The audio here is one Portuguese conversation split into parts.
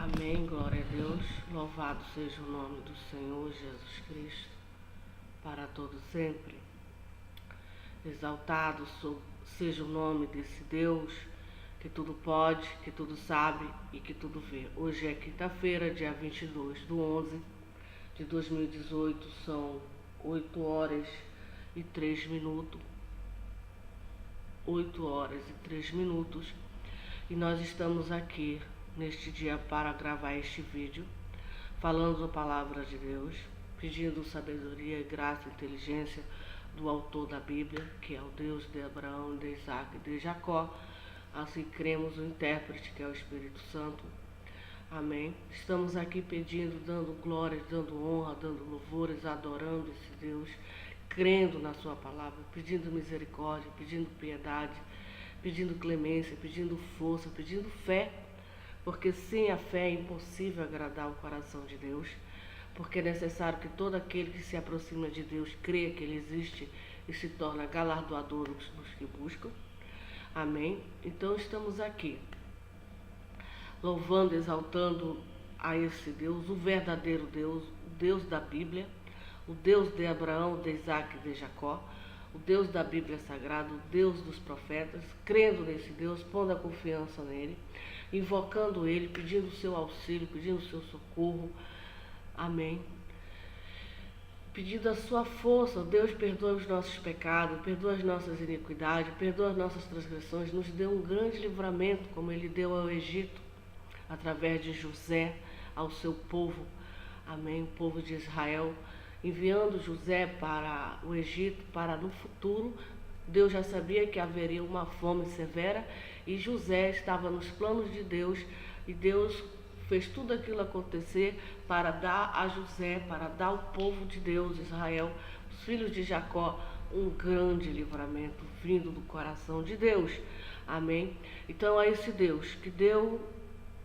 Amém, glória a Deus. Louvado seja o nome do Senhor Jesus Cristo, para todo sempre. Exaltado seja o nome desse Deus que tudo pode, que tudo sabe e que tudo vê. Hoje é quinta-feira, dia 22/11 de 2018, são 8 horas e 3 minutos. 8 horas e 3 minutos. E nós estamos aqui neste dia para gravar este vídeo, falando a palavra de Deus, pedindo sabedoria, graça e inteligência do autor da Bíblia, que é o Deus de Abraão, de Isaac e de Jacó. Assim cremos o intérprete, que é o Espírito Santo. Amém. Estamos aqui pedindo, dando glórias, dando honra, dando louvores, adorando esse Deus, crendo na sua palavra, pedindo misericórdia, pedindo piedade, pedindo clemência, pedindo força, pedindo fé, porque sem a fé é impossível agradar o coração de Deus, porque é necessário que todo aquele que se aproxima de Deus creia que Ele existe e se torna galardoador dos que buscam. Amém? Então estamos aqui, louvando, exaltando a esse Deus, o verdadeiro Deus, o Deus da Bíblia, o Deus de Abraão, de Isaac e de Jacó, o Deus da Bíblia Sagrada, o Deus dos profetas, crendo nesse Deus, pondo a confiança nele, invocando ele, pedindo o seu auxílio, pedindo o seu socorro. Amém. Pedindo a sua força. Deus perdoa os nossos pecados, perdoa as nossas iniquidades, perdoa as nossas transgressões, nos deu um grande livramento, como ele deu ao Egito, através de José, ao seu povo. Amém. O povo de Israel, enviando José para o Egito, para no futuro, Deus já sabia que haveria uma fome severa e José estava nos planos de Deus, e Deus fez tudo aquilo acontecer para dar a José, para dar ao povo de Deus, Israel, os filhos de Jacó, um grande livramento vindo do coração de Deus. Amém? Então é esse Deus que deu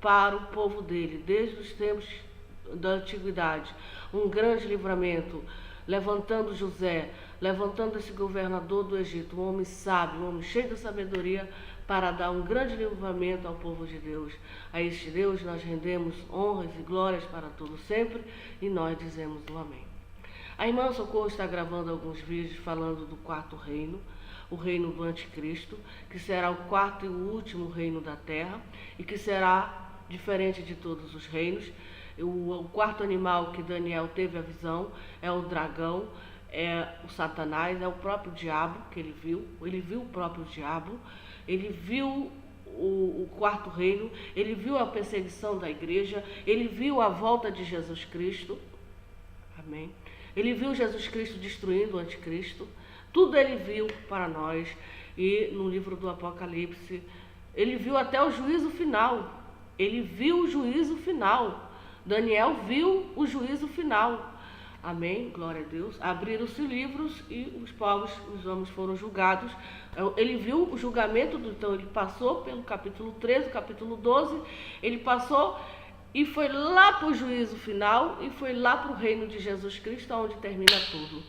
para o povo dele, desde os tempos da antiguidade, um grande livramento, levantando José, levantando esse governador do Egito, um homem sábio, um homem cheio de sabedoria, para dar um grande livramento ao povo de Deus. A este Deus nós rendemos honras e glórias para todo sempre, e nós dizemos o amém. A irmã Socorro está gravando alguns vídeos falando do quarto reino, o reino do anticristo, que será o quarto e o último reino da terra, e que será diferente de todos os reinos. O quarto animal que Daniel teve a visão é o dragão, é o Satanás, é o próprio diabo que ele viu o próprio diabo, ele viu o quarto reino, ele viu a perseguição da igreja, ele viu a volta de Jesus Cristo, amém? Ele viu Jesus Cristo destruindo o anticristo, tudo ele viu para nós, e no livro do Apocalipse, ele viu até o juízo final, ele viu o juízo final, Daniel viu o juízo final. Amém, glória a Deus. Abriram-se livros e os povos, os homens foram julgados. Ele viu o julgamento, então ele passou pelo capítulo 13, capítulo 12, ele passou e foi lá para o juízo final e foi lá para o reino de Jesus Cristo, onde termina tudo.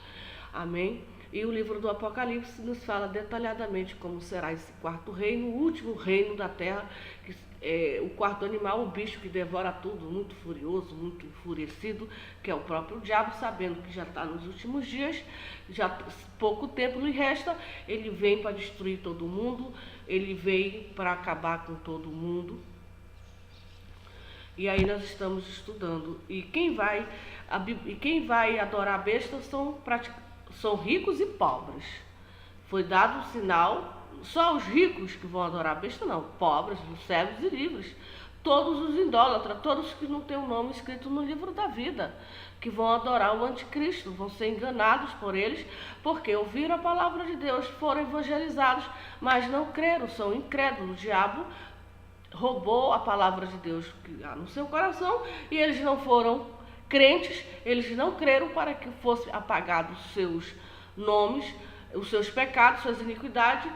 Amém. E o livro do Apocalipse nos fala detalhadamente como será esse quarto reino, o último reino da terra, que o quarto animal, o bicho que devora tudo, muito furioso, muito enfurecido, que é o próprio diabo, sabendo que já está nos últimos dias, já pouco tempo lhe resta, ele vem para destruir todo mundo, ele veio para acabar com todo mundo. E aí nós estamos estudando. E quem vai adorar a besta são ricos e pobres. Foi dado o sinal. Só os ricos que vão adorar a besta, não. Pobres, cegos e livres. Todos os idólatras, todos que não têm o nome escrito no livro da vida, que vão adorar o anticristo, vão ser enganados por eles, porque ouviram a palavra de Deus, foram evangelizados, mas não creram, são incrédulos. O diabo roubou a palavra de Deus no seu coração e eles não foram crentes, eles não creram para que fossem apagados os seus nomes, os seus pecados, suas iniquidades,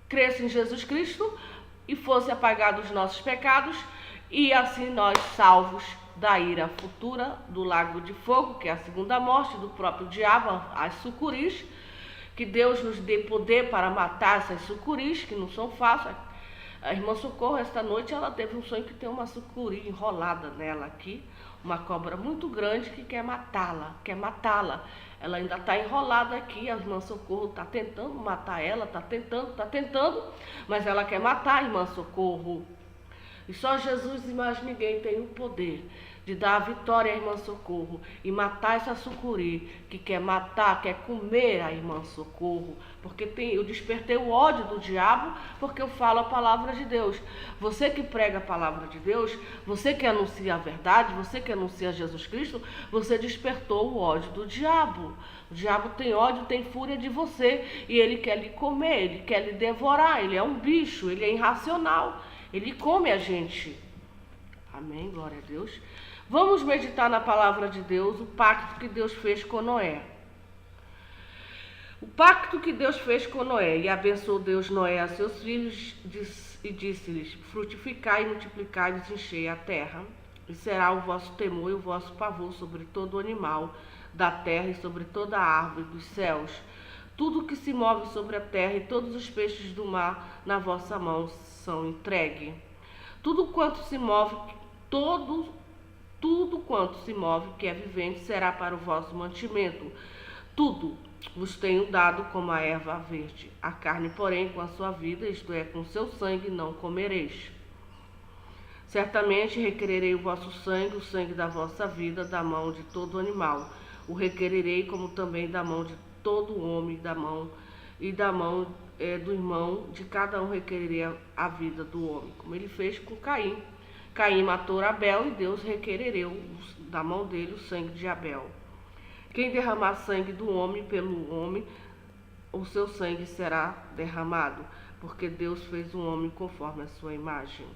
cresce em Jesus Cristo e fosse apagados os nossos pecados, e assim nós salvos da ira futura do lago de fogo, que é a segunda morte do próprio diabo, as sucuris, que Deus nos dê poder para matar essas sucuris, que não são fáceis, A irmã Socorro, esta noite, ela teve um sonho que tem uma sucuri enrolada nela aqui, uma cobra muito grande que quer matá-la, Ela ainda está enrolada aqui, a irmã Socorro está tentando matar ela, está tentando, mas ela quer matar a irmã Socorro. E só Jesus e mais ninguém tem o poder de dar a vitória à irmã Socorro e matar essa sucuri que quer matar, quer comer a irmã Socorro. Porque eu despertei o ódio do diabo porque eu falo a palavra de Deus. Você que prega a palavra de Deus, você que anuncia a verdade, você que anuncia Jesus Cristo, você despertou o ódio do diabo. O diabo tem ódio, tem fúria de você e ele quer lhe comer, ele quer lhe devorar, ele é um bicho, ele é irracional. Ele come a gente. Amém, glória a Deus. Vamos meditar na palavra de Deus, o pacto que Deus fez com Noé. O pacto que Deus fez com Noé. E abençoou Deus Noé a seus filhos e disse-lhes: frutificai e multiplicai-vos, enchei a terra. E será o vosso temor e o vosso pavor sobre todo animal da terra e sobre toda a árvore dos céus. Tudo que se move sobre a terra e todos os peixes do mar na vossa mão são entregue. Tudo quanto se move, tudo quanto se move que é vivente será para o vosso mantimento. Tudo vos tenho dado como a erva verde. A carne, porém, com a sua vida, isto é, com o seu sangue, não comereis. Certamente requererei o vosso sangue, o sangue da vossa vida, da mão de todo animal. O requererei como também da mão de todo homem, da mão do irmão de cada um requereria a vida do homem, como ele fez com Caim. Caim matou Abel e Deus requerereu da mão dele o sangue de Abel. Quem derramar sangue do homem pelo homem, o seu sangue será derramado, porque Deus fez o homem conforme a sua imagem.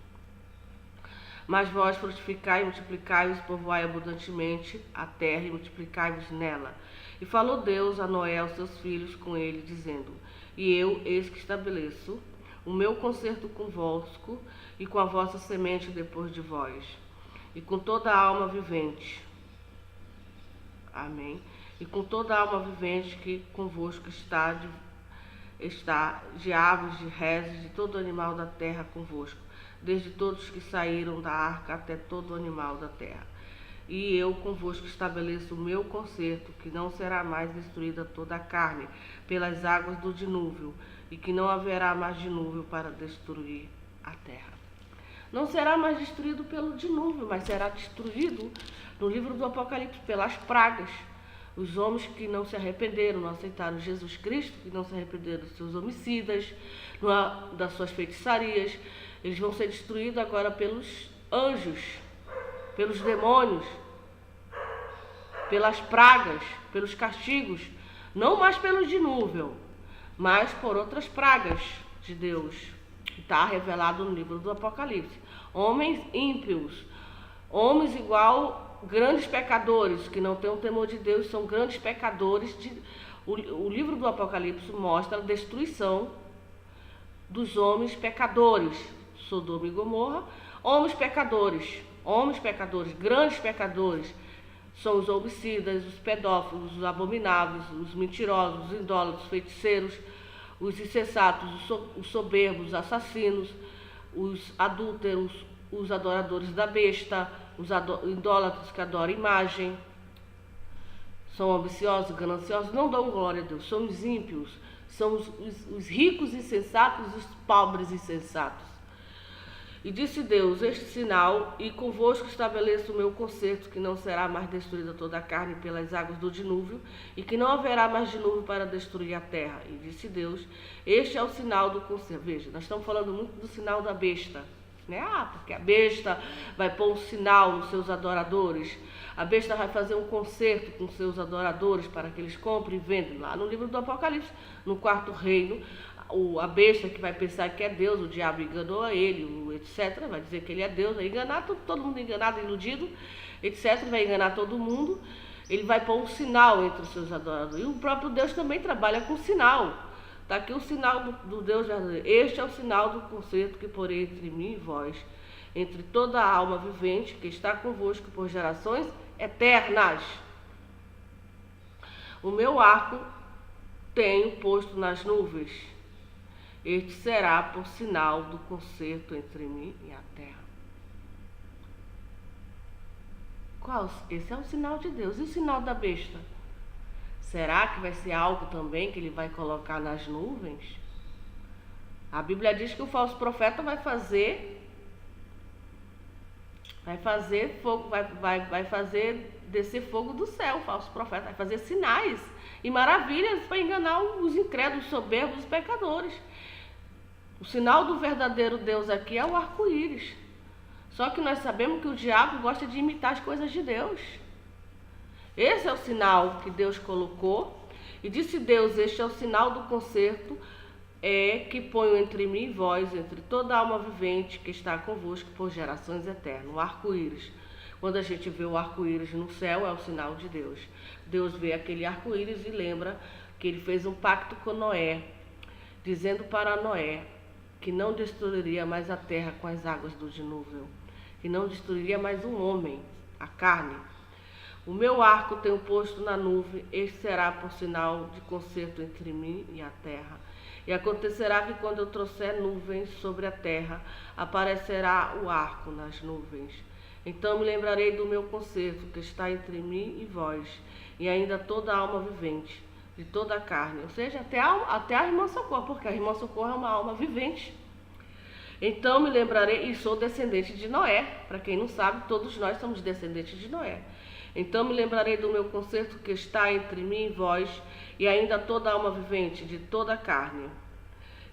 Mas vós frutificai e multiplicai-vos, povoai abundantemente a terra e multiplicai-vos nela. E falou Deus a Noé aos seus filhos com ele, dizendo: e eu, eis que estabeleço o meu concerto convosco e com a vossa semente depois de vós, e com toda a alma vivente. Amém. E com toda a alma vivente que convosco está de aves, de reses, de todo animal da terra convosco, desde todos que saíram da arca até todo animal da terra. E eu convosco estabeleço o meu concerto, que não será mais destruída toda a carne pelas águas do dilúvio, e que não haverá mais dilúvio para destruir a terra. Não será mais destruído pelo dilúvio, mas será destruído no livro do Apocalipse pelas pragas. Os homens que não se arrependeram, não aceitaram Jesus Cristo, que não se arrependeram dos seus homicidas, das suas feitiçarias, eles vão ser destruídos agora pelos anjos, pelos demônios, pelas pragas, pelos castigos, não mais pelo dilúvio, mas por outras pragas de Deus, que está revelado no livro do Apocalipse. Homens ímpios, homens igual grandes pecadores, que não têm o temor de Deus, são grandes pecadores. O livro do Apocalipse mostra a destruição dos homens pecadores, Sodoma e Gomorra, homens pecadores, grandes pecadores, são os homicidas, os pedófilos, os abomináveis, os mentirosos, os idólatras, os feiticeiros, os insensatos, os soberbos, os assassinos, os adúlteros, os adoradores da besta, os idólatras que adoram imagem, são ambiciosos, gananciosos, não dão glória a Deus, são os ímpios, são os ricos insensatos e os pobres insensatos. E disse Deus: este sinal, e convosco estabeleço o meu concerto, que não será mais destruída toda a carne pelas águas do dilúvio, e que não haverá mais dilúvio para destruir a terra. E disse Deus: este é o sinal do concerto. Veja, nós estamos falando muito do sinal da besta, né? Porque a besta vai pôr um sinal nos seus adoradores. A besta vai fazer um concerto com seus adoradores para que eles comprem e vendam. Lá no livro do Apocalipse, no quarto reino, a besta que vai pensar que é Deus, o diabo enganou ele, etc. Vai dizer que ele é Deus, vai enganar todo mundo enganado, iludido, etc. Vai enganar todo mundo. Ele vai pôr um sinal entre os seus adoradores. E o próprio Deus também trabalha com sinal. Está aqui o sinal do Deus verdadeiro. Este é o sinal do concerto que porei entre mim e vós, entre toda a alma vivente que está convosco por gerações eternas. O meu arco tenho posto nas nuvens, Este será por sinal do concerto entre mim e a terra. Qual? Esse é o sinal de Deus. E o sinal da besta? Será que vai ser algo também que ele vai colocar nas nuvens? A Bíblia diz que o falso profeta vai fazer fogo, vai fazer descer fogo do céu, o falso profeta, vai fazer sinais e maravilhas para enganar os incrédulos, soberbos, os pecadores. O sinal do verdadeiro Deus aqui é o arco-íris. Só que nós sabemos que o diabo gosta de imitar as coisas de Deus. Esse é o sinal que Deus colocou. E disse Deus: este é o sinal do concerto que ponho entre mim e vós, entre toda alma vivente que está convosco por gerações eternas. O arco-íris. Quando a gente vê o arco-íris no céu, é o sinal de Deus. Deus vê aquele arco-íris e lembra que ele fez um pacto com Noé, dizendo para Noé que não destruiria mais a terra com as águas do dilúvio, que não destruiria mais um homem, a carne. O meu arco tenho posto na nuvem, este será por sinal de concerto entre mim e a terra. E acontecerá que quando eu trouxer nuvens sobre a terra, aparecerá o arco nas nuvens. Então me lembrarei do meu concerto que está entre mim e vós, e ainda toda a alma vivente, de toda a carne. Ou seja, até a irmã Socorro, porque a irmã Socorro é uma alma vivente. Então me lembrarei, e sou descendente de Noé. Para quem não sabe, todos nós somos descendentes de Noé. Então me lembrarei do meu concerto que está entre mim e vós, e ainda toda a alma vivente, de toda a carne.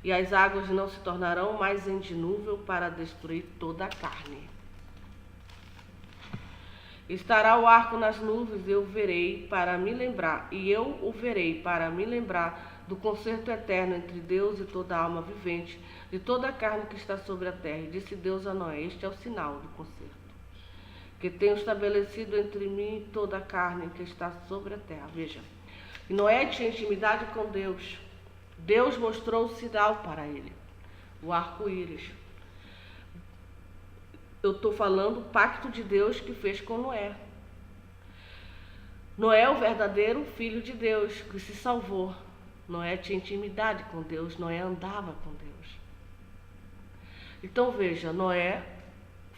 E as águas não se tornarão mais em dilúvio para destruir toda a carne. Estará o arco nas nuvens, eu verei para me lembrar, e eu o verei para me lembrar do concerto eterno entre Deus e toda a alma vivente, de toda a carne que está sobre a terra. E disse Deus a Noé: este é o sinal do concerto que tenho estabelecido entre mim e toda a carne que está sobre a terra. Veja, Noé tinha intimidade com Deus. Deus mostrou o sinal para ele, o arco-íris. Eu estou falando do pacto de Deus que fez com Noé. Noé é o verdadeiro filho de Deus, que se salvou. Noé tinha intimidade com Deus, Noé andava com Deus. Então veja, Noé,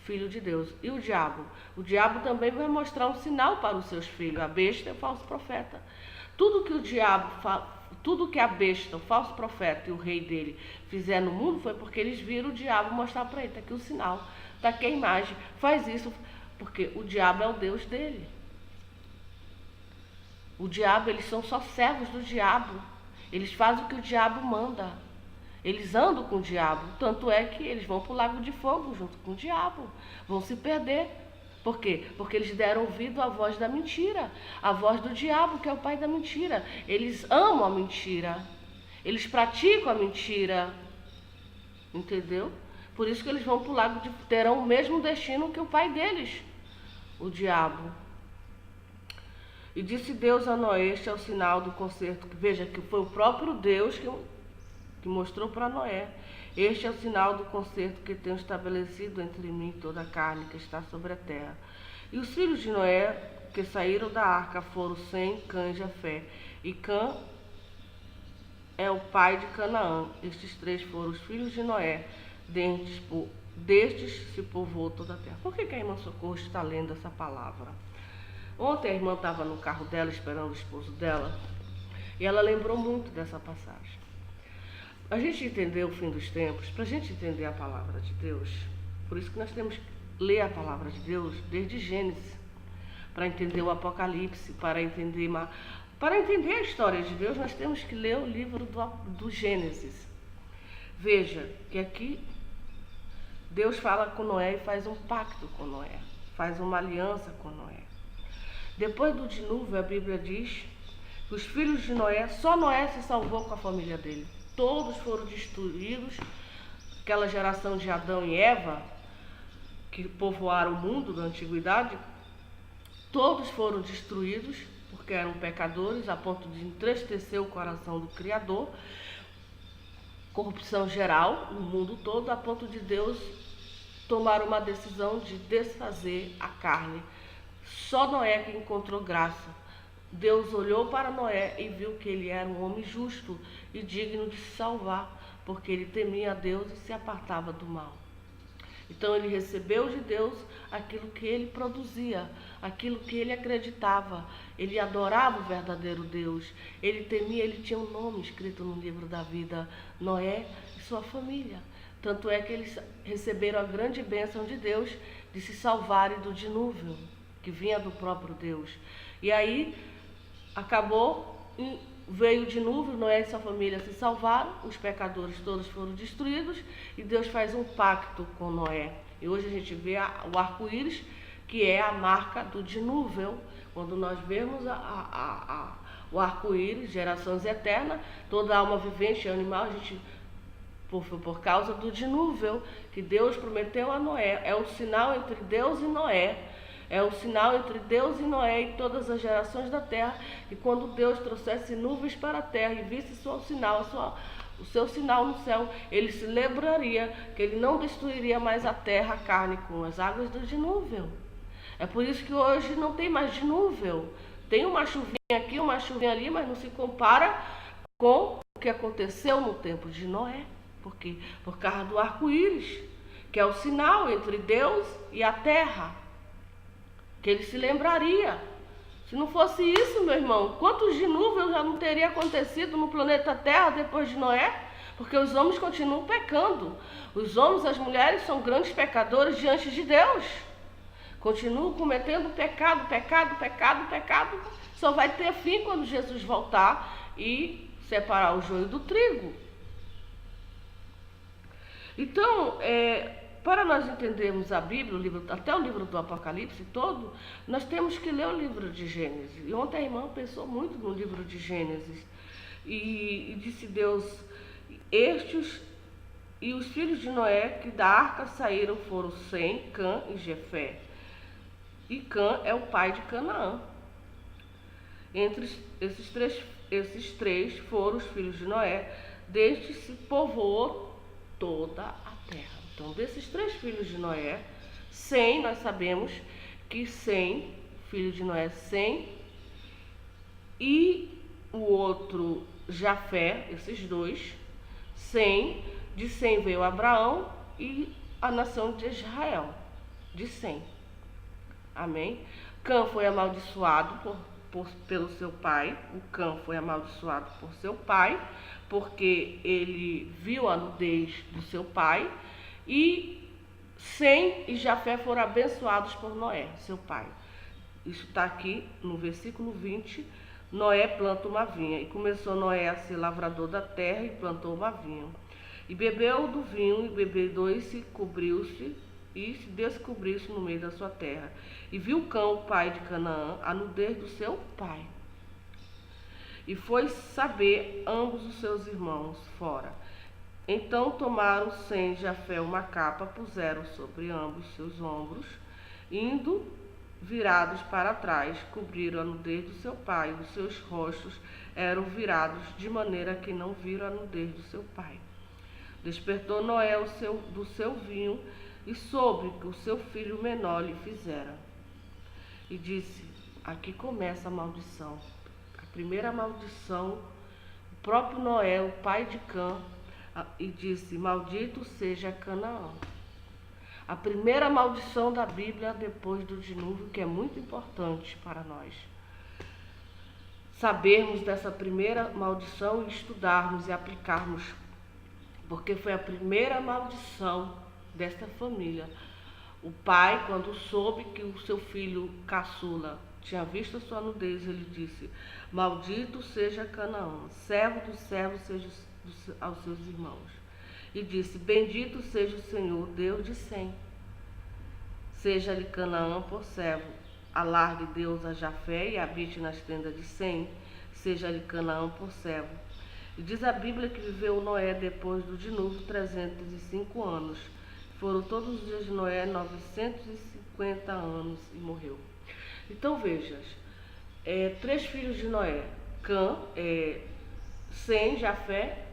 filho de Deus. E o diabo? O diabo também vai mostrar um sinal para os seus filhos. A besta é o falso profeta. Tudo que a besta, o falso profeta e o rei dele fizer no mundo foi porque eles viram o diabo mostrar para ele: está aqui o sinal, está aqui a imagem, faz isso, porque o diabo é o Deus dele. O diabo, eles são só servos do diabo. Eles fazem o que o diabo manda. Eles andam com o diabo. Tanto é que eles vão para o lago de fogo junto com o diabo. Vão se perder. Por quê? Porque eles deram ouvido à voz da mentira. À voz do diabo, que é o pai da mentira. Eles amam a mentira. Eles praticam a mentira. Entendeu? Por isso que eles vão para o lago de fogo. Terão o mesmo destino que o pai deles, o diabo. E disse Deus a Noé: este é o sinal do concerto. Veja que foi o próprio Deus que mostrou para Noé: este é o sinal do concerto que tenho estabelecido entre mim e toda a carne que está sobre a terra. E os filhos de Noé que saíram da arca foram Sem, Cã e Jafé. E Cã é o pai de Canaã. Estes três foram os filhos de Noé. Destes se povoou toda a terra. Por que a irmã Socorro está lendo essa palavra? Ontem a irmã estava no carro dela esperando o esposo dela e ela lembrou muito dessa passagem. A gente entender o fim dos tempos, para a gente entender a palavra de Deus, por isso que nós temos que ler a palavra de Deus desde Gênesis, para entender o Apocalipse, para entender a história de Deus, nós temos que ler o livro do Gênesis. Veja que aqui Deus fala com Noé e faz um pacto com Noé, faz uma aliança com Noé. Depois do dilúvio, a Bíblia diz que os filhos de Noé, só Noé se salvou com a família dele. Todos foram destruídos. Aquela geração de Adão e Eva, que povoaram o mundo na antiguidade, todos foram destruídos, porque eram pecadores, a ponto de entristecer o coração do Criador. Corrupção geral no mundo todo, a ponto de Deus tomar uma decisão de desfazer a carne. Só Noé que encontrou graça. Deus olhou para Noé e viu que ele era um homem justo e digno de se salvar. porque ele temia a Deus e se apartava do mal. Então ele recebeu de Deus aquilo que ele produzia, aquilo que ele acreditava. Ele adorava o verdadeiro Deus. Ele temia, ele tinha um nome escrito no livro da vida, Noé e sua família. Tanto é que eles receberam a grande bênção de Deus de se salvarem do dilúvio, que vinha do próprio Deus. E aí acabou, veio o dilúvio, Noé e sua família se salvaram, os pecadores todos foram destruídos e Deus faz um pacto com Noé. E hoje a gente vê o arco-íris, que é a marca do dilúvio. Quando nós vemos o arco-íris, gerações eternas, toda alma vivente, animal, a gente por causa do dilúvio que Deus prometeu a Noé. É o sinal entre Deus e Noé. É o sinal entre Deus e Noé e todas as gerações da terra. E quando Deus trouxesse nuvens para a terra e visse o seu sinal no céu, ele se lembraria que ele não destruiria mais a terra, a carne, com as águas do dilúvio. É por isso que hoje não tem mais dilúvio. Tem uma chuvinha aqui, uma chuvinha ali, mas não se compara com o que aconteceu no tempo de Noé. Por quê? Por causa do arco-íris, que é o sinal entre Deus e a terra, que ele se lembraria. Se não fosse isso, meu irmão, quantos dilúvios já não teria acontecido no planeta Terra depois de Noé? Porque os homens continuam pecando. Os homens e as mulheres são grandes pecadores diante de Deus. Continuam cometendo pecado. Só vai ter fim quando Jesus voltar e separar o joio do trigo. Então, para nós entendermos a Bíblia, até o livro do Apocalipse todo, nós temos que ler o livro de Gênesis. E ontem a irmã pensou muito no livro de Gênesis. E disse Deus, estes e os filhos de Noé que da arca saíram foram Sem, Cã e Jefé. E Cã é o pai de Canaã. Entre esses três foram os filhos de Noé, destes se povoou toda a terra. Então, desses três filhos de Noé, Sem, nós sabemos que Sem, filho de Noé, Sem, e o outro Jafé, esses dois, Sem, de Sem veio Abraão e a nação de Israel, de Sem. Amém? Cã foi amaldiçoado pelo seu pai. O Cã foi amaldiçoado por seu pai, porque ele viu a nudez do seu pai. E Sem e Jafé foram abençoados por Noé, seu pai. Isso está aqui no versículo 20. Noé planta uma vinha. E começou Noé a ser lavrador da terra e plantou uma vinha. E bebeu do vinho, e bebedou e se cobriu-se, e se descobriu-se no meio da sua terra. E viu Cã, o pai de Canaã, a nudez do seu pai. E foi saber ambos os seus irmãos fora. Então tomaram Sem e Jafé uma capa, puseram sobre ambos seus ombros, indo virados para trás, cobriram a nudez do seu pai, e os seus rostos eram virados, de maneira que não viram a nudez do seu pai. Despertou Noé do seu vinho, e soube que o seu filho menor lhe fizera. E disse, aqui começa a maldição. A primeira maldição, o próprio Noé, o pai de Cã, e disse, maldito seja Canaã. A primeira maldição da Bíblia depois do dilúvio, que é muito importante para nós. Sabermos dessa primeira maldição e estudarmos e aplicarmos, porque foi a primeira maldição desta família. O pai, quando soube que o seu filho caçula tinha visto a sua nudez, ele disse, maldito seja Canaã, servo dos servos seja aos seus irmãos. E disse, bendito seja o Senhor, Deus de Sem. Seja-lhe Canaã por servo, alargue Deus a Jafé e habite nas tendas de Sem. Seja-lhe Canaã por servo. E diz a Bíblia que viveu Noé depois do dilúvio 305 anos. Foram todos os dias de Noé 950 anos e morreu. Então vejas, três filhos de Noé, Cã, Sem, Jafé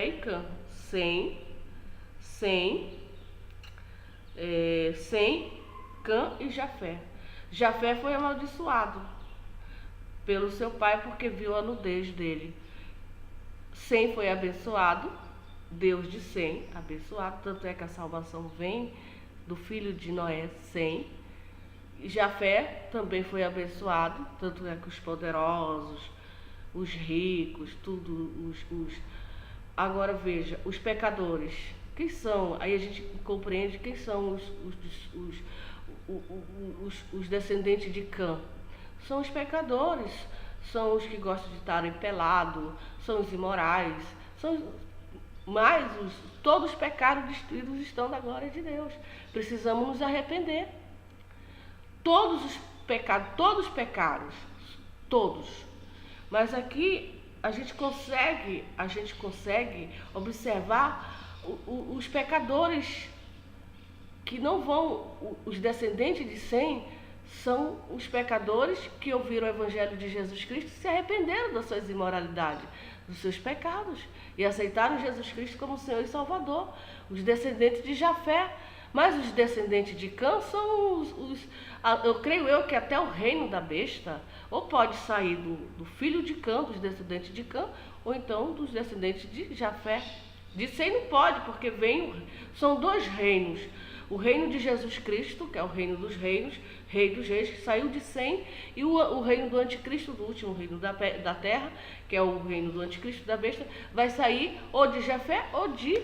e Cã. Sem, Cã e Jafé. Jafé foi amaldiçoado pelo seu pai porque viu a nudez dele. Sem foi abençoado, Deus de Sem, abençoado, tanto é que a salvação vem do filho de Noé, Sem. Jafé também foi abençoado, tanto é que os poderosos, os ricos, tudo, Agora veja, os pecadores, quem são? Aí a gente compreende quem são os descendentes de Cã. São os pecadores, são os que gostam de estarem pelados, são os imorais, mas todos os pecados destruídos estão da glória de Deus. Precisamos nos arrepender. Todos os pecados, todos. Mas aqui a gente consegue observar os pecadores que não vão, os descendentes de Sem são os pecadores que ouviram o evangelho de Jesus Cristo e se arrependeram das suas imoralidades, dos seus pecados e aceitaram Jesus Cristo como Senhor e Salvador. Os descendentes de Jafé. Mas os descendentes de Cã são eu creio que até o reino da besta, ou pode sair do filho de Cã, dos descendentes de Cã, ou então dos descendentes de Jafé. De Sem não pode, porque são dois reinos. O reino de Jesus Cristo, que é o reino dos reinos, rei dos reis, que saiu de Sem, e o reino do anticristo, do último reino da terra, que é o reino do anticristo, da besta, vai sair ou de Jafé ou de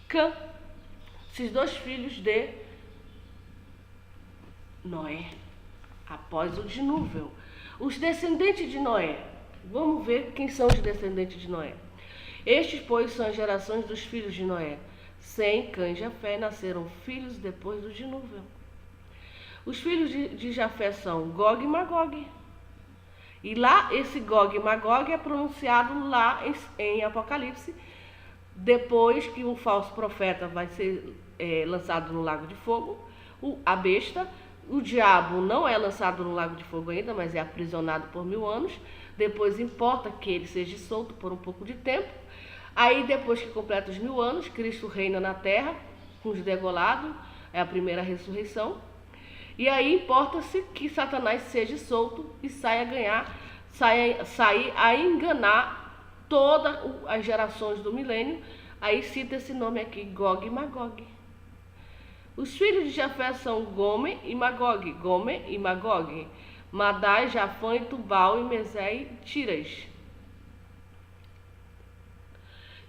Cã. Esses dois filhos de Noé, após o dilúvio. Os descendentes de Noé, vamos ver quem são os descendentes de Noé. Estes, pois, são as gerações dos filhos de Noé. Sem, Cã e Jafé nasceram filhos depois do dilúvio. Os filhos de Jafé são Gog e Magog. E lá, esse Gog e Magog é pronunciado lá em Apocalipse, depois que o falso profeta vai ser lançado no lago de fogo, a besta, o diabo não é lançado no lago de fogo ainda, mas é aprisionado por 1000 anos. Depois importa que ele seja solto por um pouco de tempo. Aí depois que completa os 1000 anos, Cristo reina na terra com os degolados, é a primeira ressurreição. E aí importa-se que Satanás seja solto e saia a enganar todas as gerações do milênio. Aí cita esse nome aqui, Gog e Magog. Os filhos de Jafé são Gome e Magog, Madai, Jafã e Tubal e Mesé e Tiras.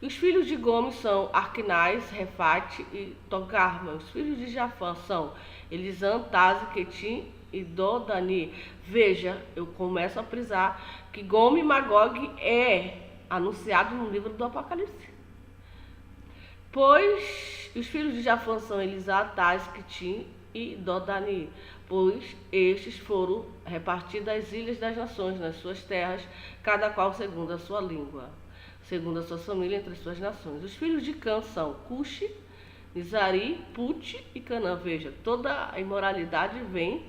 E os filhos de Gome são Arquinais, Refate e Togarma. Os filhos de Jafã são Elisã, Taze, Quetim e Dodani. Veja, eu começo a frisar que Gome e Magog é anunciado no livro do Apocalipse. Pois os filhos de Jafã são Elisá, Taz, Quitim e Dodani, pois estes foram repartidos as ilhas das nações nas suas terras, cada qual segundo a sua língua, segundo a sua família entre as suas nações. Os filhos de Cã são Cuxi, Mizari, Put e Canã. Veja, toda a imoralidade vem,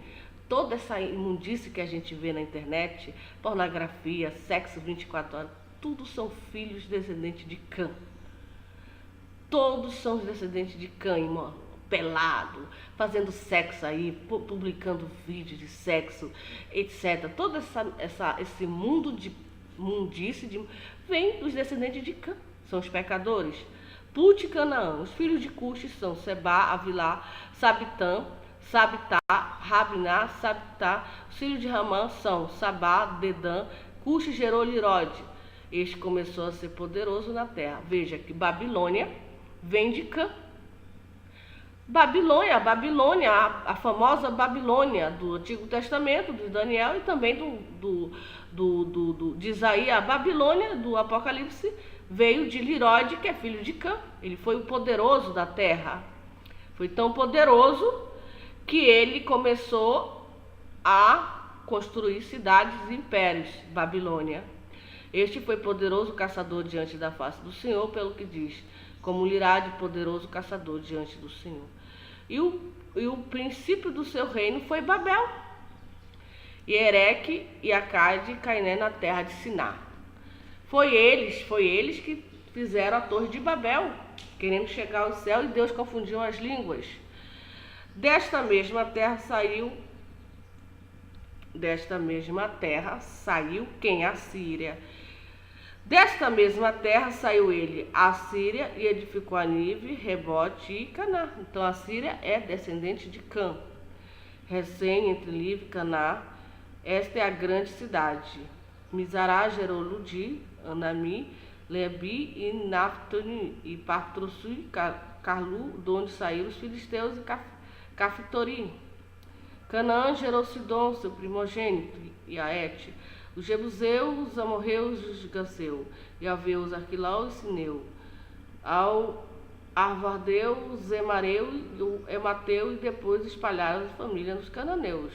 toda essa imundície que a gente vê na internet, pornografia, sexo 24 horas, tudo são filhos descendentes de Cã. Todos são os descendentes de Cã, irmão, pelado, fazendo sexo aí, publicando vídeos de sexo, etc. Todo esse mundo de mundice vem dos descendentes de Cã, são os pecadores. Put e Canaã. Os filhos de Cuxi são Sebá, Avilá, Sabitã, Rabiná, Sabitá. Os filhos de Ramã são Sabá, Dedã. Cuxi gerou Lirode. Este começou a ser poderoso na terra. Veja que Babilônia vem de Cã. Babilônia, a famosa Babilônia do Antigo Testamento, de Daniel, e também de Isaías. A Babilônia do Apocalipse veio de Lirode, que é filho de Cã. Ele foi o poderoso da terra. Foi tão poderoso que ele começou a construir cidades e impérios. Babilônia. Este foi poderoso caçador diante da face do Senhor, pelo que diz, como Lirade, poderoso caçador diante do Senhor. E o princípio do seu reino foi Babel, e Ereque, e Acade, e Cainé na terra de Siná. Foi eles que fizeram a torre de Babel, querendo chegar ao céu, e Deus confundiu as línguas. Desta mesma terra saiu quem? A Síria. Desta mesma terra saiu ele a Síria e edificou a Nive, Rebote e Caná. Então a Síria é descendente de Cã. Recém entre Nive e Caná, esta é a grande cidade. Mizará gerou Ludi, Anami, Lebi e Naftoni, e Patrussu e Carlu, de onde saíram os filisteus e Caftorim. Canaã gerou Sidom, seu primogênito, e Aete, os Jebuseus, os Amorreus e os Gasseu, e Aveus, Arquilau e Sineu, ao Arvardeu, o Zemareu e o Emateu, e depois espalharam as famílias dos cananeus.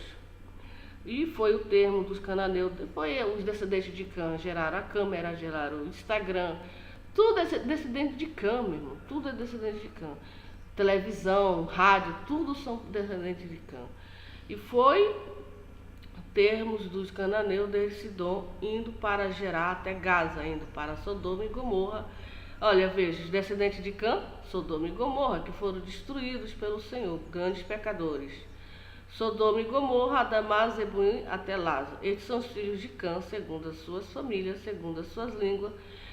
E foi o termo dos cananeus, depois os descendentes de Cã geraram a câmera, geraram o Instagram, tudo é descendente de Cã, meu irmão, tudo é descendente de Cã. Televisão, rádio, tudo são descendentes de Cã. E foi termos dos cananeus de Sidom, indo para Gerá até Gaza, indo para Sodoma e Gomorra. Olha, veja, os descendentes de Cã, Sodoma e Gomorra, que foram destruídos pelo Senhor, grandes pecadores. Sodoma e Gomorra, Adamá, Zeboim, até Lázaro. Estes são os filhos de Cã, segundo as suas famílias, segundo as suas línguas.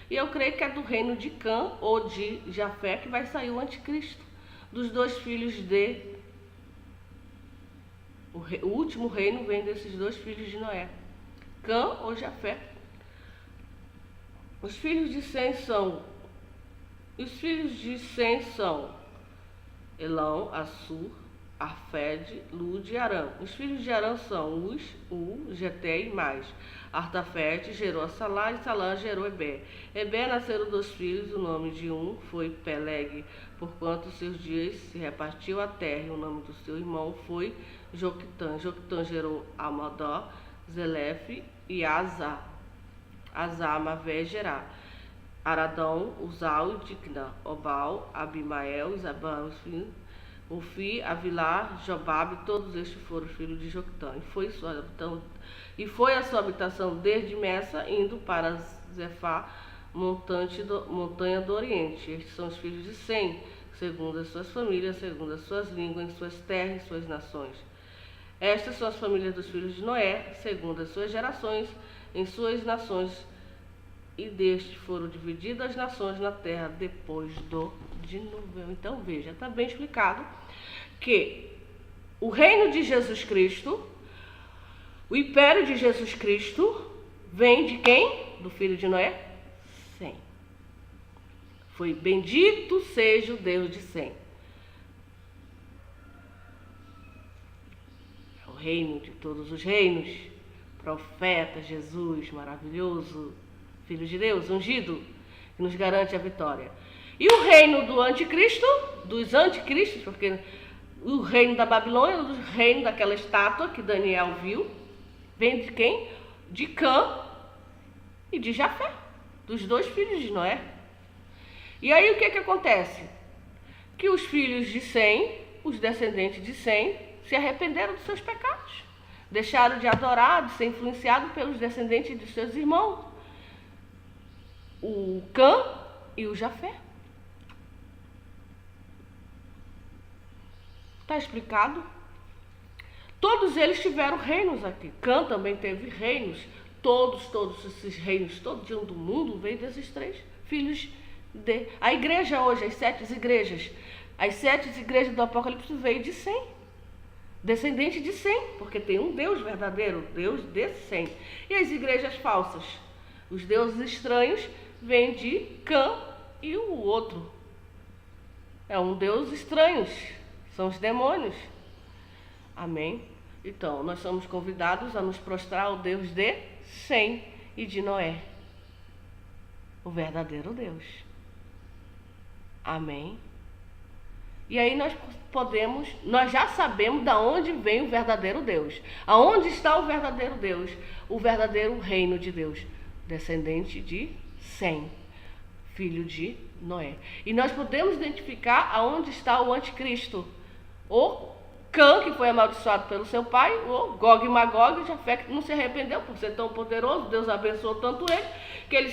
E eu creio que é do reino de Cã ou de Jafé que vai sair o anticristo. Dos dois filhos de... O último reino vem desses dois filhos de Noé, Cã ou Jafé. Os filhos de Sem são... Elão, Assur, Arfede, Lud e Arã. Os filhos de Arã são Us, Geté e mais. Artafete gerou Salá e Salá gerou Ebé. Ebé nasceram dois filhos, o nome de um foi Peleg, porquanto seus dias se repartiu a terra, e o nome do seu irmão foi Joquitã. Joquitã gerou Amadó, Zelefe e Azá. Azá, Mavé, Gerá. Aradão, Uzal e Dicna, Obal, Abimael, Isabão, Ufi, Avilá, Jobabe, todos estes foram filhos de Joquitã. E foi a sua habitação desde Messa, indo para Zefá, montanha do Oriente. Estes são os filhos de Sem, segundo as suas famílias, segundo as suas línguas, em suas terras e suas nações. Estas são as famílias dos filhos de Noé, segundo as suas gerações, em suas nações, e deste foram divididas as nações na terra depois do dilúvio. Então veja, está bem explicado que o reino de Jesus Cristo, o império de Jesus Cristo, vem de quem? Do filho de Noé? Sem. Foi bendito seja o Deus de Sem. É o reino de todos os reinos. Profeta, Jesus, maravilhoso, Filho de Deus, ungido, que nos garante a vitória. E o reino do anticristo, dos anticristos, porque o reino da Babilônia, o reino daquela estátua que Daniel viu, vem de quem? De Cã e de Jafé, dos dois filhos de Noé. E aí o que acontece? Que os filhos de Sem, os descendentes de Sem, se arrependeram dos seus pecados. Deixaram de adorar, de ser influenciados pelos descendentes de seus irmãos, o Cã e o Jafé. Está explicado? Todos eles tiveram reinos aqui. Cã também teve reinos. Todos esses reinos, todo dia do mundo veio desses três filhos de... A igreja hoje, as sete igrejas do Apocalipse veio de Sem. Descendente de Sem, porque tem um Deus verdadeiro, Deus de Sem. E as igrejas falsas, os deuses estranhos, vêm de Cã e o outro. É um Deus estranho, são os demônios. Amém? Então, nós somos convidados a nos prostrar ao Deus de Sem e de Noé, o verdadeiro Deus. Amém? E aí nós já sabemos de onde vem o verdadeiro Deus. Aonde está o verdadeiro Deus? O verdadeiro reino de Deus, descendente de Sem, filho de Noé. E nós podemos identificar aonde está o anticristo. O Cã, que foi amaldiçoado pelo seu pai, o Gog e Magog, Jafé, que não se arrependeu por ser tão poderoso. Deus abençoou tanto ele, que ele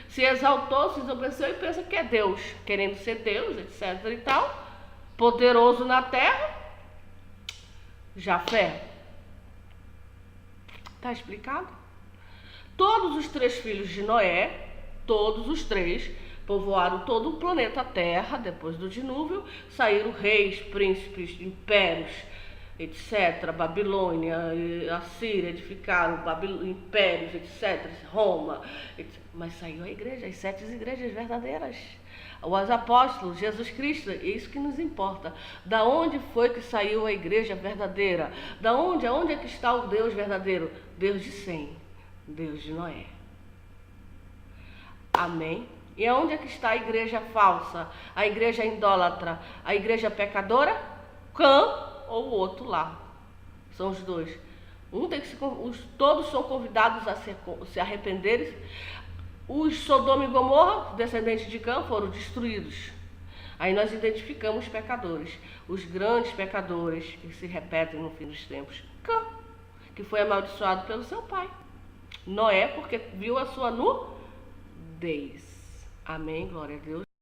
se exaltou, se ensoberbeceu e pensa que é Deus, querendo ser Deus, etc. e tal, poderoso na terra. Jafé. Está explicado? Todos os três filhos de Noé Todos os três povoaram todo o planeta Terra depois do dilúvio. Saíram reis, príncipes, impérios, etc. Babilônia, Assíria, edificaram impérios, etc. Roma, etc. Mas saiu a igreja, as 7 igrejas verdadeiras. Os apóstolos, Jesus Cristo, é isso que nos importa. Da onde foi que saiu a igreja verdadeira? Da onde? Aonde é que está o Deus verdadeiro? Deus de Sem, Deus de Noé. Amém? E aonde é que está a igreja falsa? A igreja idólatra? A igreja pecadora? Cã ou o outro lá? São os dois. Todos são convidados a se arrependerem. Os Sodoma e Gomorra, descendentes de Cã, foram destruídos. Aí nós identificamos os pecadores, os grandes pecadores que se repetem no fim dos tempos. Cã, que foi amaldiçoado pelo seu pai. Noé, porque viu a sua nudez. Amém, glória a Deus.